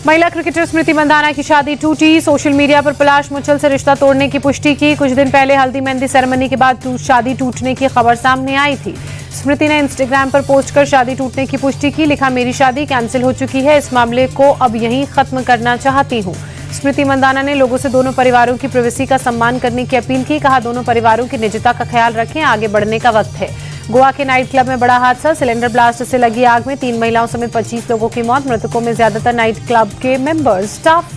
महिला क्रिकेटर स्मृति मंदाना की शादी टूटी। सोशल मीडिया पर पलाश मुच्छल से रिश्ता तोड़ने की पुष्टि की। कुछ दिन पहले हल्दी मेहंदी सेरेमनी के बाद शादी टूटने की खबर सामने आई थी। स्मृति ने इंस्टाग्राम पर पोस्ट कर शादी टूटने की पुष्टि की। लिखा, मेरी शादी कैंसिल हो चुकी है, इस मामले को अब यहीं खत्म करना चाहती हूँ। स्मृति मंदाना ने लोगों से दोनों परिवारों की प्राइवेसी का सम्मान करने की अपील की। कहा, दोनों परिवारों की निजता का ख्याल रखें, आगे बढ़ने का वक्त है। गोवा के नाइट क्लब में बड़ा हादसा। सिलेंडर ब्लास्ट से लगी आग में 3 महिलाओं समेत 25 लोगों की मौत। मृतकों में ज्यादातर नाइट क्लब के मेंबर्स, स्टाफ।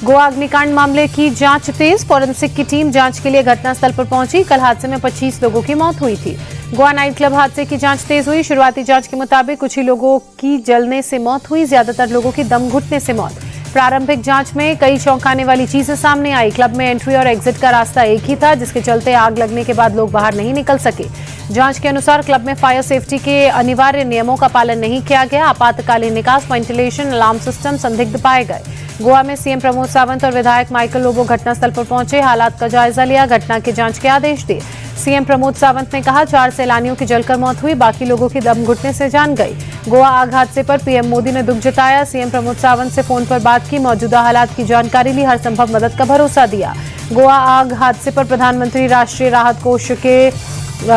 गोवा अग्निकांड मामले की जांच तेज। फॉरेंसिक की टीम जांच के लिए घटनास्थल पर पहुंची। कल हादसे में 25 लोगों की मौत हुई थी। गोवा नाइट क्लब हादसे की जांच तेज हुई। शुरुआती जांच के मुताबिक कुछ ही लोगों की जलने से मौत हुई, ज्यादातर लोगों की दम घुटने से मौत। प्रारंभिक जांच में कई चौंकाने वाली चीजें सामने आई। क्लब में एंट्री और एग्जिट का रास्ता एक ही था, जिसके चलते आग लगने के बाद लोग बाहर नहीं निकल सके। जांच के अनुसार क्लब में फायर सेफ्टी के अनिवार्य नियमों का पालन नहीं किया गया। आपातकालीन निकास, वेंटिलेशन, अलार्म सिस्टम संदिग्ध पाए गए। गोवा में सीएम प्रमोद सावंत और विधायक माइकल लोबो घटनास्थल पर पहुंचे, हालात का जायजा लिया, घटना की जांच के आदेश दिए। सीएम प्रमोद सावंत ने कहा, 4 सैलानियों की जलकर मौत हुई, बाकी लोगों की दम घुटने से जान गई। गोवा आग हादसे पर पीएम मोदी ने दुख जताया। सीएम प्रमोद सावंत से फोन पर बात की, मौजूदा हालात की जानकारी ली, हर संभव मदद का भरोसा दिया। गोवा आग हादसे पर प्रधानमंत्री राष्ट्रीय राहत कोष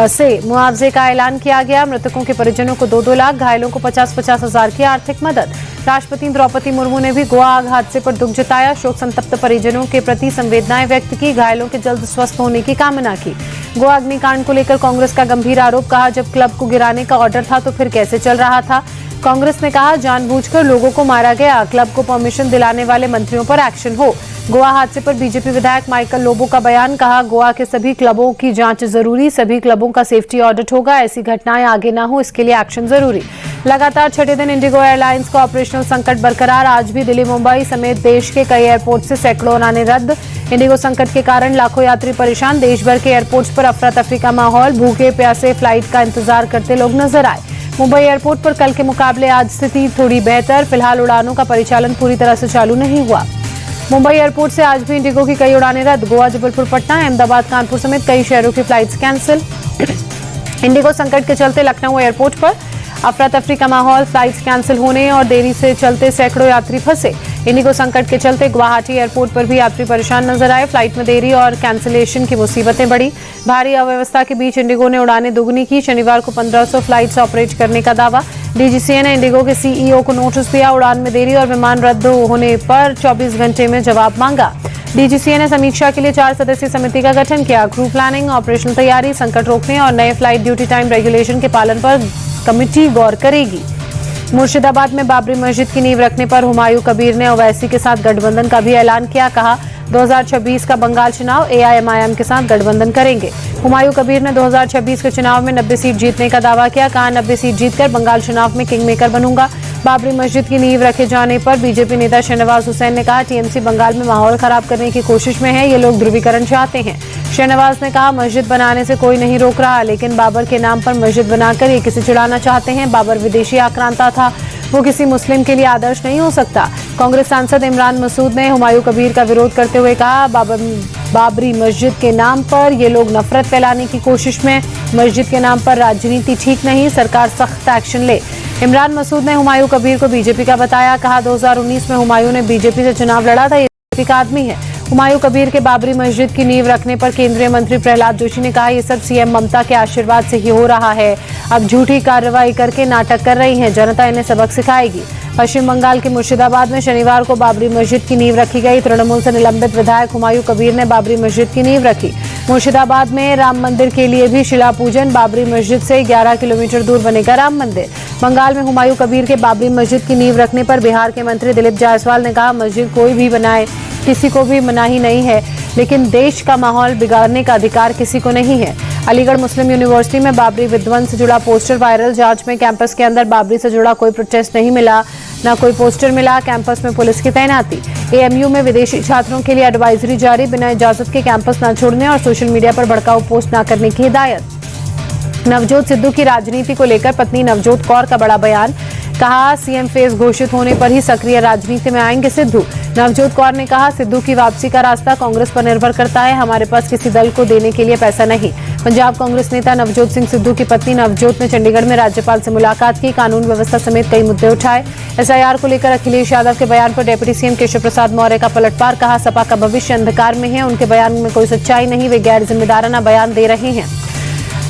से मुआवजे का ऐलान किया गया। मृतकों के परिजनों को 2-2 लाख, घायलों को 50-50 हजार की आर्थिक मदद। राष्ट्रपति द्रौपदी मुर्मू ने भी गोवा आग हादसे पर दुख जताया, शोक संतप्त परिजनों के प्रति संवेदनाएं व्यक्त की, घायलों के जल्द स्वस्थ होने की कामना की। गोवा अग्निकांड को लेकर कांग्रेस का गंभीर आरोप। कहा, जब क्लब को गिराने का ऑर्डर था तो फिर कैसे चल रहा था। कांग्रेस ने कहा, जानबूझकर लोगों को मारा गया, क्लब को परमिशन दिलाने वाले मंत्रियों पर एक्शन हो। गोवा हादसे पर बीजेपी विधायक माइकल लोबो का बयान। कहा, गोवा के सभी क्लबों की जांच जरूरी, सभी क्लबों का सेफ्टी ऑडिट होगा, ऐसी घटनाएं आगे न हो इसके लिए एक्शन जरूरी। लगातार 6ठे दिन इंडिगो एयरलाइंस का ऑपरेशनल संकट बरकरार। आज भी दिल्ली, मुंबई समेत देश के कई एयरपोर्ट से सैकड़ों उड़ानें रद्द। इंडिगो संकट के कारण लाखों यात्री परेशान। देश भर के एयरपोर्ट्स पर अफरा तफरी का माहौल। भूखे प्यासे फ्लाइट का इंतजार करते लोग नजर आए। मुंबई एयरपोर्ट पर कल के मुकाबले आज स्थिति थोड़ी बेहतर। फिलहाल उड़ानों का परिचालन पूरी तरह से चालू नहीं हुआ। मुंबई एयरपोर्ट से आज भी इंडिगो की कई उड़ानें रद्द। गोवा, जबलपुर, पटना, अहमदाबाद, कानपुर समेत कई शहरों की फ्लाइट्स कैंसिल। इंडिगो संकट के चलते लखनऊ एयरपोर्ट पर अफरा तफरी का माहौल। फ्लाइट्स कैंसिल होने और देरी से चलते सैकड़ों यात्री फंसे। इंडिगो संकट के चलते गुवाहाटी एयरपोर्ट पर भी यात्री परेशान नजर आए। फ्लाइट में देरी और कैंसिलेशन की मुसीबतें बढ़ी। भारी अव्यवस्था के बीच इंडिगो ने उड़ानें दोगुनी की। शनिवार को 1500 फ्लाइट्स ऑपरेट करने का दावा। डीजीसीए ने इंडिगो के सीईओ को नोटिस दिया। उड़ान में देरी और विमान रद्द होने पर 24 घंटे में जवाब मांगा। डीजीसीए ने समीक्षा के लिए 4 सदस्यीय समिति का गठन किया। क्रू प्लानिंग, ऑपरेशनल तैयारी, संकट रोकने और नए फ्लाइट ड्यूटी टाइम रेगुलेशन के पालन पर कमेटी गौर करेगी। मुर्शिदाबाद में बाबरी मस्जिद की नींव रखने पर हुमायूं कबीर ने ओवैसी के साथ गठबंधन का भी ऐलान किया। कहा, 2026 का बंगाल चुनाव एआईएमआईएम के साथ गठबंधन करेंगे। हुमायूं कबीर ने 2026 के चुनाव में 90 सीट जीतने का दावा किया। कहा, 90 सीट जीतकर बंगाल चुनाव में किंग मेकर बनूंगा। बाबरी मस्जिद की नींव रखे जाने पर बीजेपी नेता शहनवाज हुसैन ने कहा, टीएमसी बंगाल में माहौल खराब करने की कोशिश में है, ये लोग ध्रुवीकरण चाहते हैं। शहनवाज ने कहा, मस्जिद बनाने से कोई नहीं रोक रहा, लेकिन बाबर के नाम पर मस्जिद बनाकर ये किसे चिढ़ाना चाहते हैं। बाबर विदेशी आक्रांता था, वो किसी मुस्लिम के लिए आदर्श नहीं हो सकता। कांग्रेस सांसद इमरान मसूद ने हुमायूं कबीर का विरोध करते हुए कहा, बाबरी मस्जिद के नाम पर ये लोग नफरत फैलाने की कोशिश में। मस्जिद के नाम पर राजनीति ठीक नहीं, सरकार सख्त एक्शन ले। इमरान मसूद ने हुमायूं कबीर को बीजेपी का बताया। कहा, 2019 में हुमायूं ने बीजेपी से चुनाव लड़ा था, ये बीजेपी का आदमी है। हुमायूं कबीर के बाबरी मस्जिद की नींव रखने पर केंद्रीय मंत्री प्रहलाद जोशी ने कहा, ये सब सीएम ममता के आशीर्वाद से ही हो रहा है। अब झूठी कार्रवाई करके नाटक कर रही हैं, जनता इन्हें सबक सिखाएगी। पश्चिम बंगाल के मुर्शिदाबाद में शनिवार को बाबरी मस्जिद की नींव रखी गई। तृणमूल से निलंबित विधायक हुमायूं कबीर ने बाबरी मस्जिद की नींव रखी। मुर्शिदाबाद में राम मंदिर के लिए भी शिला पूजन। बाबरी मस्जिद से 11 किलोमीटर दूर बनेगा राम मंदिर। बंगाल में हुमायूं कबीर के बाबरी मस्जिद की नींव रखने पर बिहार के मंत्री दिलीप जायसवाल ने कहा, मस्जिद कोई भी बनाए, किसी को भी मनाही नहीं है, लेकिन देश का माहौल बिगाड़ने का अधिकार किसी को नहीं है। अलीगढ़ मुस्लिम यूनिवर्सिटी में बाबरी विध्वंस से जुड़ा पोस्टर वायरल। जांच में कैंपस के अंदर बाबरी से जुड़ा कोई प्रोटेस्ट नहीं मिला, न कोई पोस्टर मिला। कैंपस में पुलिस की तैनाती। एएमयू में विदेशी छात्रों के लिए एडवाइजरी जारी। बिना इजाजत के कैंपस न छोड़ने और सोशल मीडिया पर भड़काऊ पोस्ट न करने की हिदायत। नवजोत सिद्धू की राजनीति को लेकर पत्नी नवजोत कौर का बड़ा बयान। कहा, सीएम फेस घोषित होने पर ही सक्रिय राजनीति में आएंगे सिद्धू। नवजोत कौर ने कहा, सिद्धू की वापसी का रास्ता कांग्रेस पर निर्भर करता है, हमारे पास किसी दल को देने के लिए पैसा नहीं। पंजाब कांग्रेस नेता नवजोत सिंह सिद्धू की पत्नी नवजोत ने चंडीगढ़ में राज्यपाल से मुलाकात की, कानून व्यवस्था समेत कई मुद्दे उठाए। एसआईआर को लेकर अखिलेश यादव के बयान पर डिप्टी सीएम केशव प्रसाद मौर्य का पलटवार, कहा सपा का भविष्य अंधकार में है, उनके बयान में कोई सच्चाई नहीं, वे गैर जिम्मेदाराना बयान दे रहे हैं।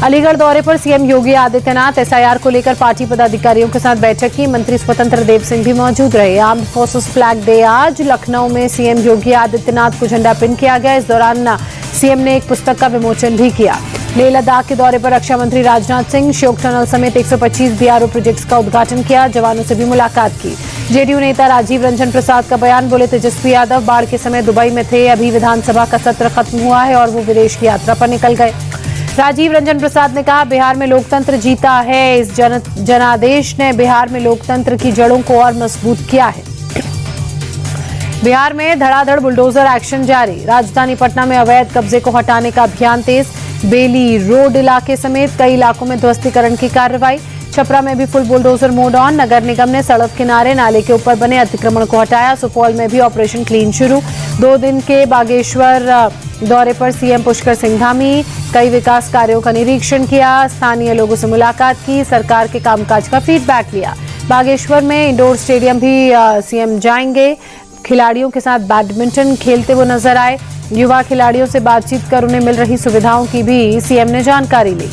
अलीगढ़ दौरे पर सीएम योगी आदित्यनाथ, एसआईआर को लेकर पार्टी पदाधिकारियों के साथ बैठक की, मंत्री स्वतंत्र देव सिंह भी मौजूद रहे। आर्म्ड फोर्सेस फ्लैग डे आज लखनऊ में सीएम योगी आदित्यनाथ को झंडा पिन किया गया। इस दौरान सीएम ने एक पुस्तक का विमोचन भी किया। लेह लद्दाख के दौरे पर रक्षा मंत्री राजनाथ सिंह श्योक टनल समेत 125 बीआरओ प्रोजेक्ट्स का उद्घाटन किया, जवानों से भी मुलाकात की। जेडीयू नेता राजीव रंजन प्रसाद का बयान, बोले तेजस्वी यादव बाढ़ के समय दुबई में थे, अभी विधानसभा का सत्र खत्म हुआ है और वो विदेश की यात्रा पर निकल गए। राजीव रंजन प्रसाद ने कहा, बिहार में लोकतंत्र जीता है, इस जनादेश ने बिहार में लोकतंत्र की जड़ों को और मजबूत किया है। बिहार में धड़ाधड़ बुलडोजर एक्शन जारी, राजधानी पटना में अवैध कब्जे को हटाने का अभियान तेज, बेली रोड इलाके समेत कई इलाकों में ध्वस्तीकरण की कार्रवाई। छपरा में भी फुल बुलडोजर मोड ऑन, नगर निगम ने सड़क किनारे नाले के ऊपर बने अतिक्रमण को हटाया। सुपौल में भी ऑपरेशन क्लीन शुरू। 2 दिन के बागेश्वर दौरे पर सीएम पुष्कर सिंह धामी, कई विकास कार्यों का निरीक्षण किया, स्थानीय लोगों से मुलाकात की, सरकार के कामकाज का फीडबैक लिया। बागेश्वर में इंडोर स्टेडियम भी सीएम जाएंगे, खिलाड़ियों के साथ बैडमिंटन खेलते हुए नजर आए। युवा खिलाड़ियों से बातचीत कर उन्हें मिल रही सुविधाओं की भी सीएम ने जानकारी ली।